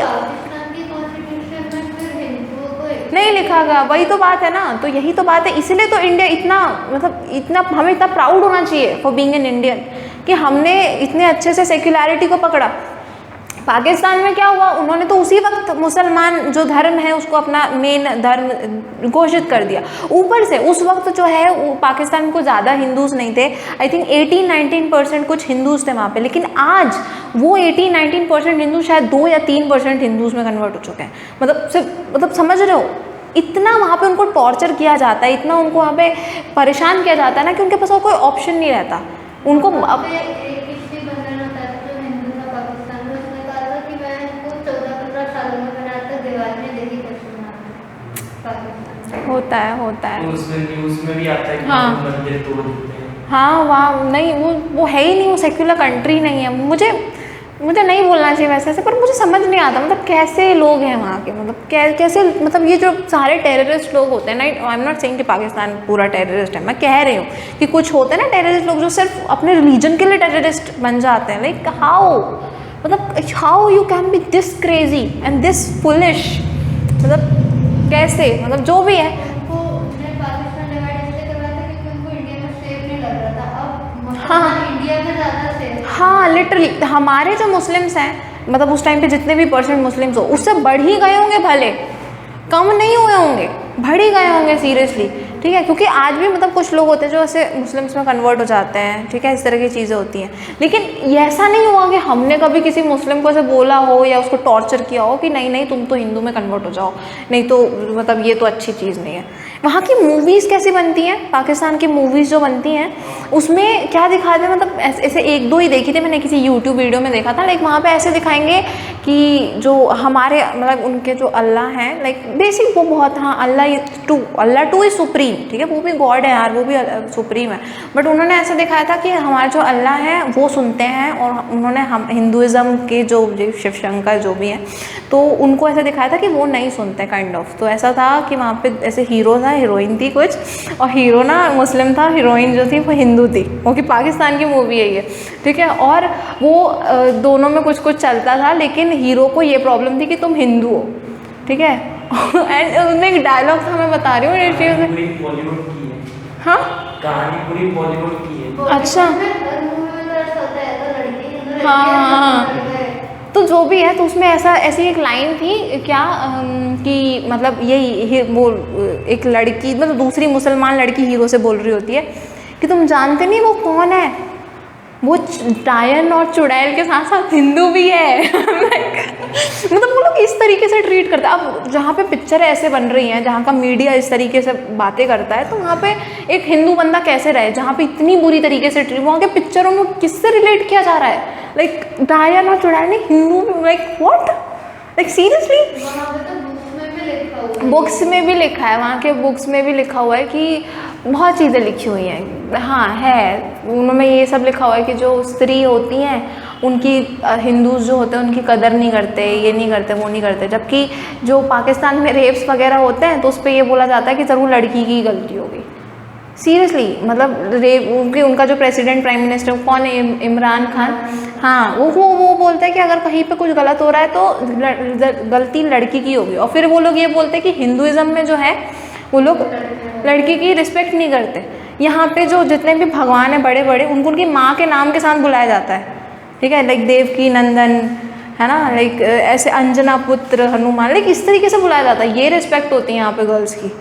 नहीं लिखा गया, वही तो बात है ना, तो यही तो बात है। इसीलिए तो इंडिया इतना, मतलब इतना हमें इतना प्राउड होना चाहिए फॉर बीइंग एन इंडियन कि हमने इतने अच्छे से सेक्युलरिटी को पकड़ा। पाकिस्तान में क्या हुआ, उन्होंने तो उसी वक्त मुसलमान जो धर्म है उसको अपना मेन धर्म घोषित कर दिया। ऊपर से उस वक्त जो है पाकिस्तान में कुछ ज़्यादा हिंदूज़ नहीं थे, आई थिंक 18-19% कुछ हिंदूज़ थे वहाँ पे, लेकिन आज वो 18-19% हिंदू शायद 2 या 3% हिंदूज़ में कन्वर्ट हो चुके हैं। मतलब सिर्फ मतलब समझ रहे हो, इतना वहाँ पे उनको टॉर्चर किया जाता है, इतना उनको वहाँ पे परेशान किया जाता है ना कि उनके पास और कोई ऑप्शन नहीं रहता उनको। अब होता है तो उसमें न्यूज़ में भी आता है कि हाँ। मंदिर तोड़ देते हैं। हाँ वहाँ नहीं, वो है ही नहीं, वो सेक्युलर कंट्री नहीं है। मुझे नहीं बोलना चाहिए वैसे ऐसे, पर मुझे समझ नहीं आता मतलब कैसे लोग हैं वहाँ के, मतलब कैसे मतलब ये जो सारे टेररिस्ट लोग होते हैं ना, आई एम नॉट सेइंग कि पाकिस्तान पूरा टेररिस्ट है, मैं कह रही हूँ कि कुछ होते हैं ना टेररिस्ट लोग जो सिर्फ अपने रिलीजन के लिए टेररिस्ट बन जाते हैं। Like how you can be this crazy and this foolish, मतलब कैसे, मतलब जो भी है। हाँ लिटरली हमारे जो मुस्लिम्स हैं, मतलब उस टाइम पे जितने भी परसेंट मुस्लिम्स हो उससे बढ़ ही गए होंगे, भले कम नहीं हुए होंगे, बढ़ ही गए होंगे सीरियसली। ठीक है, क्योंकि आज भी मतलब कुछ लोग होते हैं जो ऐसे मुस्लिम्स में कन्वर्ट हो जाते हैं, ठीक है, इस तरह की चीज़ें होती हैं। लेकिन ऐसा नहीं हुआ कि हमने कभी किसी मुस्लिम को ऐसे बोला हो या उसको टॉर्चर किया हो कि नहीं तुम तो हिंदू में कन्वर्ट हो जाओ, नहीं तो मतलब ये तो अच्छी चीज़ नहीं है। वहाँ की मूवीज़ कैसी बनती हैं, पाकिस्तान की मूवीज़ जो बनती हैं उसमें क्या दिखाते हैं, मतलब ऐसे 1-2 ही देखी थी मैंने, किसी यूट्यूब वीडियो में देखा था। लाइक वहाँ पे ऐसे दिखाएंगे कि जो हमारे मतलब उनके जो अल्लाह हैं, लाइक बेसिक वो बहुत, हाँ अल्लाह टू इज़ सुप्रीम, ठीक है, वो भी गॉड है यार, वो भी सुप्रीम है, बट उन्होंने ऐसा दिखाया था कि हमारे जो अल्लाह हैं वो सुनते हैं, और उन्होंने हम हिंदुज़म के जो शिव शंकर जो भी हैं तो उनको ऐसा दिखाया था कि वो नहीं सुनते काइंड ऑफ। तो ऐसा था कि वहाँ पे ऐसे हीरो था, हीरोइन थी कुछ, और हीरो ना मुस्लिम था, हीरोइन जो थी वो हिंदू थी, वो कि पाकिस्तान की मूवी है ये, ठीक है, और वो दोनों में कुछ चलता था, लेकिन हीरो को ये प्रॉब्लम थी कि तुम हिंदू हो, ठीक है। एंड उनमें एक डायलॉग था, मैं बता रही हूँ, पूरी बॉलीवुड की है, हाँ कहानी पूरी बॉलीवुड की है। अच्छा हाँ, तो जो भी है, तो उसमें ऐसी एक लाइन थी क्या कि मतलब यही वो एक लड़की मतलब दूसरी मुसलमान लड़की हीरो से बोल रही होती है कि तुम जानते नहीं वो कौन है, वो डायन और चुड़ैल के साथ साथ हिंदू भी है। मतलब वो लोग इस तरीके से ट्रीट करते हैं। अब जहाँ पे पिक्चर ऐसे बन रही हैं, जहाँ का मीडिया इस तरीके से बातें करता है, तो वहाँ पे एक हिंदू बंदा कैसे रहे जहाँ पे इतनी बुरी तरीके से ट्रीट, वहाँ के पिक्चरों में किससे रिलेट किया जा रहा है, लाइक डायन और चुड़ैल नहीं, Hindu, like what, like seriously. Books में भी लिखा है, वहाँ के बुक्स में भी लिखा हुआ है कि बहुत चीज़ें लिखी हुई हैं, हाँ है, उनमें ये सब लिखा हुआ है कि जो स्त्री होती हैं उनकी, हिंदूज़ जो होते हैं उनकी कदर नहीं करते, ये नहीं करते, वो नहीं करते, जबकि जो पाकिस्तान में रेप्स वगैरह होते हैं तो उस पर ये बोला जाता है कि ज़रूर लड़की की गलती होगी। सीरियसली, मतलब रेप, उनका जो प्रेसिडेंट प्राइम मिनिस्टर कौन है, इमरान खान, हाँ वो बोलता है कि अगर कहीं पे कुछ गलत हो रहा है तो गलती लड़की की होगी, और फिर वो लोग ये बोलते हैं कि हिंदुज़म में जो है वो लोग लड़की की रिस्पेक्ट नहीं करते। यहाँ पे जो जितने भी भगवान हैं बड़े बड़े, उनको उनकी माँ के नाम के साथ बुलाया जाता है, ठीक है, लाइक देवकी नंदन है ना, लाइक ऐसे अंजना पुत्र हनुमान, लाइक इस तरीके से बुलाया जाता है। ये रिस्पेक्ट होती है यहाँ पे गर्ल्स की,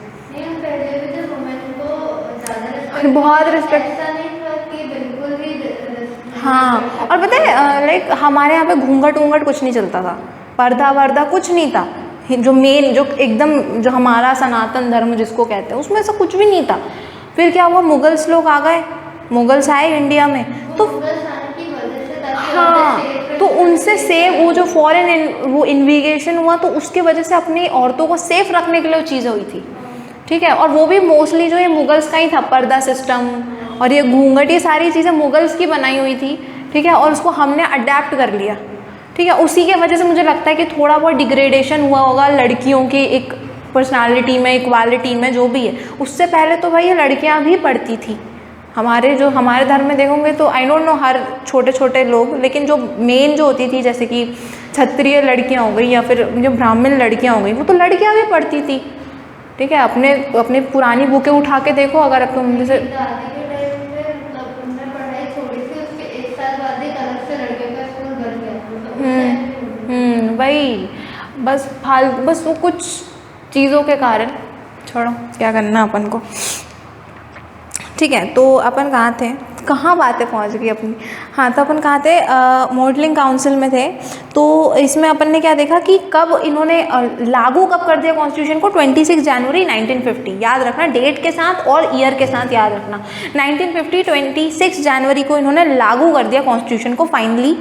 बहुत रिस्पेक्ट। हाँ, और पता है लाइक हमारे यहाँ पे घूंघट कुछ नहीं चलता था, पर्दा वर्दा कुछ नहीं था, जो मेन जो एकदम जो हमारा सनातन धर्म जिसको कहते हैं उसमें ऐसा कुछ भी नहीं था। फिर क्या हुआ, मुगल्स लोग आ गए, मुगल्स आए इंडिया में, तो हाँ, तो उनसे सेव वो जो फॉरेन वो इन्विगेशन हुआ, तो उसकी वजह से अपनी औरतों को सेफ रखने के लिए वो चीज़ें हुई थी, ठीक है, और वो भी मोस्टली जो ये मुगल्स का ही था, पर्दा सिस्टम और ये घूंघट, ये सारी चीज़ें मुगल्स की बनाई हुई थी, ठीक है, और उसको हमने अडेप्ट कर लिया, ठीक है। उसी के वजह से मुझे लगता है कि थोड़ा बहुत डिग्रेडेशन हुआ होगा लड़कियों की एक पर्सनालिटी में, इक्वालिटी में, जो भी है। उससे पहले तो भाई ये लड़कियां भी पढ़ती थी, हमारे धर्म में देखोगे तो आई डोंट नो हर छोटे लोग, लेकिन जो मेन जो होती थी जैसे कि क्षत्रिय लड़कियां हो गई या फिर जो ब्राह्मण लड़कियां हो गई, वो तो लड़कियां भी पढ़ती थी, ठीक है। अपने पुरानी बुकें उठा के देखो, अगर अब तुम जैसे भाई बस वो कुछ चीज़ों के कारण, छोड़ो क्या करना अपन को। ठीक है, तो अपन कहाँ थे, कहाँ बातें पहुँच गई अपनी। हाँ, तो अपन कहाँ थे, मॉडलिंग काउंसिल में थे। तो इसमें अपन ने क्या देखा कि कब इन्होंने लागू कब कर दिया कॉन्स्टिट्यूशन को, 26 जनवरी 1950, याद रखना डेट के साथ और ईयर के साथ याद रखना। 1950 26 जनवरी को इन्होंने लागू कर दिया कॉन्स्टिट्यूशन को finally.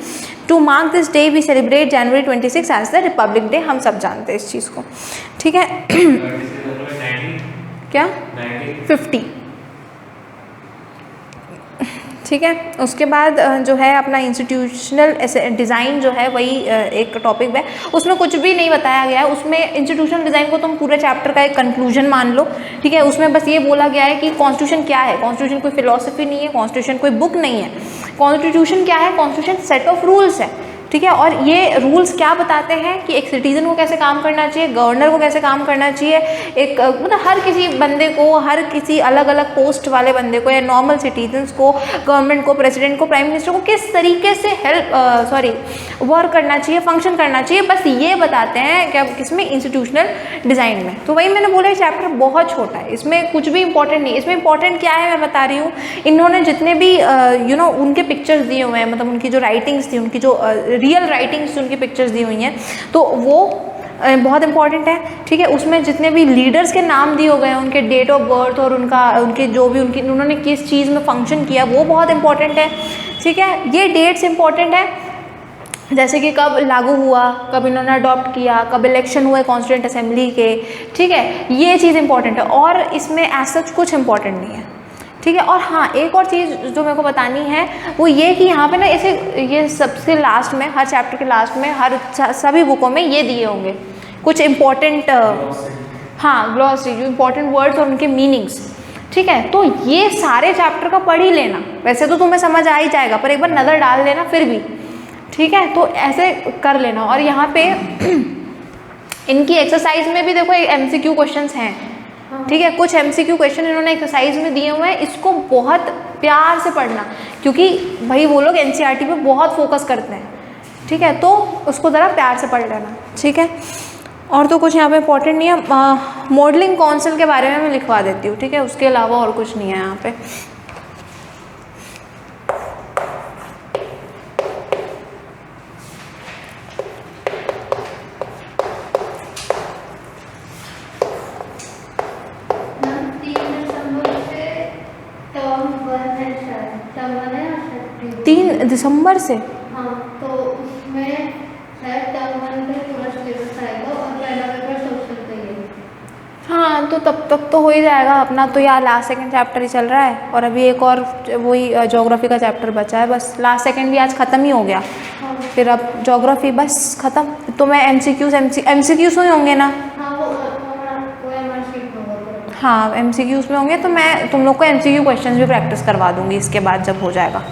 To mark this day we celebrate January 26 as the republic day, हम सब जानते हैं इस चीज़ को। ठीक है क्या 50, ठीक है। उसके बाद जो है अपना इंस्टीट्यूशनल डिज़ाइन जो है वही एक टॉपिक है, उसमें कुछ भी नहीं बताया गया है। उसमें इंस्टीट्यूशनल डिज़ाइन को तुम पूरे चैप्टर का एक कंक्लूजन मान लो, ठीक है। उसमें बस ये बोला गया है कि कॉन्स्टिट्यूशन क्या है। कॉन्स्टिट्यूशन कोई फिलॉसफी नहीं है, कॉन्स्टिट्यूशन कोई बुक नहीं है। कॉन्स्टिट्यूशन क्या है, कॉन्स्टिट्यूशन सेट ऑफ रूल्स है, ठीक है। और ये रूल्स क्या बताते हैं कि एक सिटीज़न को कैसे काम करना चाहिए, गवर्नर को कैसे काम करना चाहिए, एक मतलब हर किसी बंदे को, हर किसी अलग अलग पोस्ट वाले बंदे को या नॉर्मल सिटीजन्स को, गवर्नमेंट को, प्रेसिडेंट को, प्राइम मिनिस्टर को किस तरीके से वर्क करना चाहिए, फंक्शन करना चाहिए, बस ये बताते हैं क्या किसमें, इंस्टीट्यूशनल डिज़ाइन में। तो वही मैंने बोला चैप्टर बहुत छोटा है, इसमें कुछ भी इंपॉर्टेंट नहीं। इसमें इंपॉर्टेंट क्या है मैं बता रही हूँ, इन्होंने जितने भी उनके पिक्चर्स दिए हुए हैं, मतलब उनकी जो राइटिंग्स थी, उनकी जो रियल राइटिंग्स उनकी पिक्चर्स दी हुई हैं, तो वो बहुत इंपॉर्टेंट है, ठीक है। उसमें जितने भी लीडर्स के नाम दिए हुए हैं, उनके डेट ऑफ बर्थ और उनके जो भी उन्होंने किस चीज़ में फंक्शन किया, वो बहुत इंपॉर्टेंट है, ठीक है। ये डेट्स इंपॉर्टेंट है, जैसे कि कब लागू हुआ, कब इन्होंने अडॉप्ट किया, कब इलेक्शन हुए कॉन्स्टिट्यूएंट असेंबली के, ठीक है। ये चीज़ इंपॉर्टेंट है और इसमें एज सच कुछ इंपॉर्टेंट नहीं है, ठीक है। और हाँ, एक और चीज़ जो मेरे को बतानी है वो ये कि यहाँ पे ना ऐसे ये सबसे लास्ट में, हर चैप्टर के लास्ट में, सभी बुकों में ये दिए होंगे कुछ इम्पोर्टेंट, हाँ ग्लॉसरी, जो इम्पोर्टेंट वर्ड्स और उनके मीनिंग्स, ठीक है। तो ये सारे चैप्टर का पढ़ ही लेना, वैसे तो तुम्हें समझ आ ही जाएगा पर एक बार नज़र डाल लेना फिर भी, ठीक है। तो ऐसे कर लेना। और यहाँ पे इनकी एक्सरसाइज में भी देखो MCQ क्वेश्चंस हैं, ठीक है। कुछ MCQ क्वेश्चन इन्होंने एक्सरसाइज में दिए हुए हैं, इसको बहुत प्यार से पढ़ना क्योंकि भाई वो लोग NCERT पे बहुत फोकस करते हैं, ठीक है। तो उसको ज़रा प्यार से पढ़ लेना, ठीक है। और तो कुछ यहाँ पे इंपॉर्टेंट नहीं है। मॉडलिंग काउंसिल के बारे में मैं लिखवा देती हूँ, ठीक है, उसके अलावा और कुछ नहीं है यहाँ पे। मैम 3 दिसंबर से टर्म 1 है शायद, टर्म 1 है या शायद 3 दिसंबर से, हाँ, तो उसमें शायद टर्म 1 पे पूरा सिलेबस आएगा और पहला पेपर सोशल का ही है। हाँ तो तब तक तो हो ही जाएगा अपना। तो यार लास्ट सेकंड चैप्टर ही चल रहा है और अभी एक और वही ज्योग्राफी का चैप्टर बचा है, बस लास्ट सेकंड भी आज ख़त्म ही हो गया। हाँ, फिर अब ज्योग्राफी बस ख़त्म। तो मैं MCQs ही होंगे ना, हाँ वो MR शीट में होगा। हाँ MCQs में होंगे। तो मैं तुम लोग को MCQ क्वेश्चंस भी प्रैक्टिस करवा दूँगी इसके बाद जब हो जाएगा।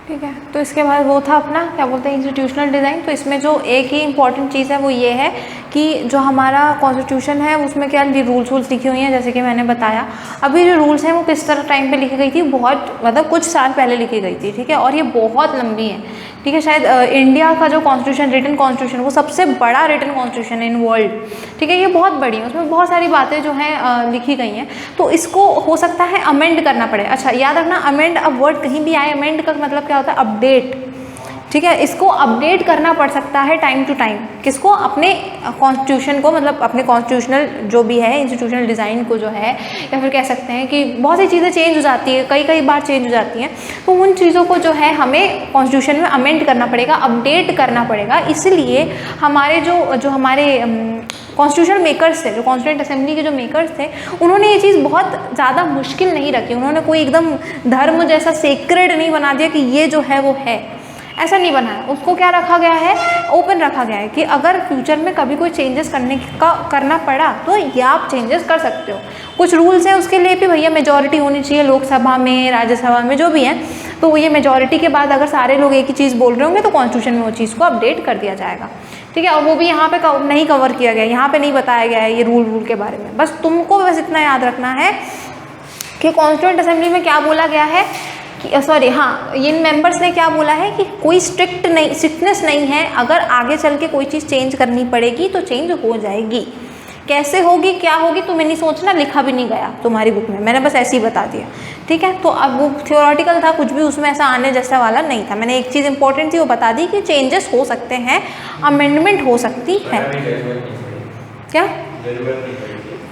ठीक है, तो इसके बाद वो था अपना क्या बोलते हैं इंस्टीट्यूशनल डिज़ाइन। तो इसमें जो एक ही इम्पॉर्टेंट चीज़ है वो ये है कि जो हमारा कॉन्स्टिट्यूशन है उसमें क्या रूल्स लिखी हुई हैं, जैसे कि मैंने बताया। अभी जो रूल्स हैं वो किस तरह टाइम पे लिखी गई थी, बहुत मतलब कुछ साल पहले लिखी गई थी, ठीक है, और ये बहुत लंबी है, ठीक है। शायद इंडिया का जो कॉन्स्टिट्यूशन, रिटन कॉन्स्टिट्यूशन, वो सबसे बड़ा रिटन कॉन्स्टिट्यूशन है इन वर्ल्ड, ठीक है। ये बहुत बड़ी है, उसमें बहुत सारी बातें जो हैं लिखी गई हैं, तो इसको हो सकता है अमेंड करना पड़े। अच्छा याद रखना, अमेंड, अब वर्ड कहीं भी आए, अमेंड का मतलब क्या होता है, अपडेट, ठीक है। इसको अपडेट करना पड़ सकता है टाइम टू टाइम, किसको, अपने कॉन्स्टिट्यूशन को, मतलब अपने कॉन्स्टिट्यूशनल जो भी है इंस्टीट्यूशनल डिज़ाइन को जो है, या फिर कह सकते हैं कि बहुत सी चीज़ें चेंज हो जाती है, कई बार चेंज हो जाती हैं, तो उन चीज़ों को जो है हमें कॉन्स्टिट्यूशन में अमेंड करना पड़ेगा, अपडेट करना पड़ेगा। इसलिए हमारे जो हमारे कॉन्स्टिट्यूशन मेकर्स थे, जो कॉन्स्टिट्यूएंट असेंबली के जो मेकर्स थे, उन्होंने ये चीज़ बहुत ज़्यादा मुश्किल नहीं रखी, उन्होंने कोई एकदम धर्म जैसा सेक्रेड नहीं बना दिया कि ये जो है वो है, ऐसा नहीं बनाया। उसको क्या रखा गया है, ओपन रखा गया है कि अगर फ्यूचर में कभी कोई चेंजेस करना पड़ा तो ये आप चेंजेस कर सकते हो। कुछ रूल्स हैं उसके लिए भी, भैया मेजॉरिटी होनी चाहिए लोकसभा में, राज्यसभा में, जो भी है, तो ये मेजॉरिटी के बाद अगर सारे लोग एक ही चीज़ बोल रहे होंगे तो कॉन्स्टिट्यूशन में वो चीज़ को अपडेट कर दिया जाएगा, ठीक है। और वो भी यहाँ पे नहीं कवर किया गया, यहाँ पे नहीं बताया गया है ये रूल के बारे में। बस तुमको बस इतना याद रखना है कि कॉन्स्टिट्यूएंट असेंबली में क्या बोला गया है, सॉरी हाँ, इन मेंबर्स ने क्या बोला है कि कोई स्ट्रिक्टनेस नहीं है, अगर आगे चल के कोई चीज़ चेंज करनी पड़ेगी तो चेंज हो जाएगी। कैसे होगी, क्या होगी, तुम्हें नहीं सोचना, लिखा भी नहीं गया तुम्हारी बुक में, मैंने बस ऐसे ही बता दिया, ठीक है। तो अब वो थियोरेटिकल था, कुछ भी उसमें ऐसा आने जैसा वाला नहीं था। मैंने एक चीज़ इंपॉर्टेंट थी वो बता दी कि चेंजेस हो सकते हैं, अमेंडमेंट हो सकती है। क्या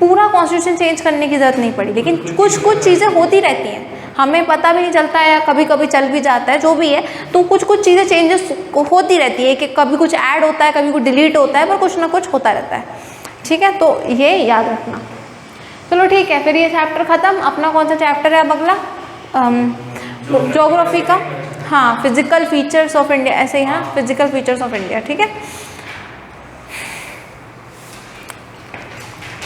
पूरा कॉन्स्टिट्यूशन चेंज करने की ज़रूरत नहीं पड़ी, लेकिन कुछ चीज़ें होती रहती हैं, हमें पता भी नहीं चलता है या कभी कभी चल भी जाता है, जो भी है। तो कुछ चीज़ें चेंजेस होती रहती है कि कभी कुछ ऐड होता है, कभी कुछ डिलीट होता है, पर कुछ ना कुछ होता रहता है, ठीक है। तो ये याद रखना। चलो ठीक है, फिर ये चैप्टर ख़त्म। अपना कौन सा चैप्टर है अब अगला? ज्योग्राफी का, हाँ, फिजिकल फीचर्स ऑफ इंडिया, ऐसे ही, हाँ, फिजिकल फीचर्स ऑफ इंडिया, ठीक है।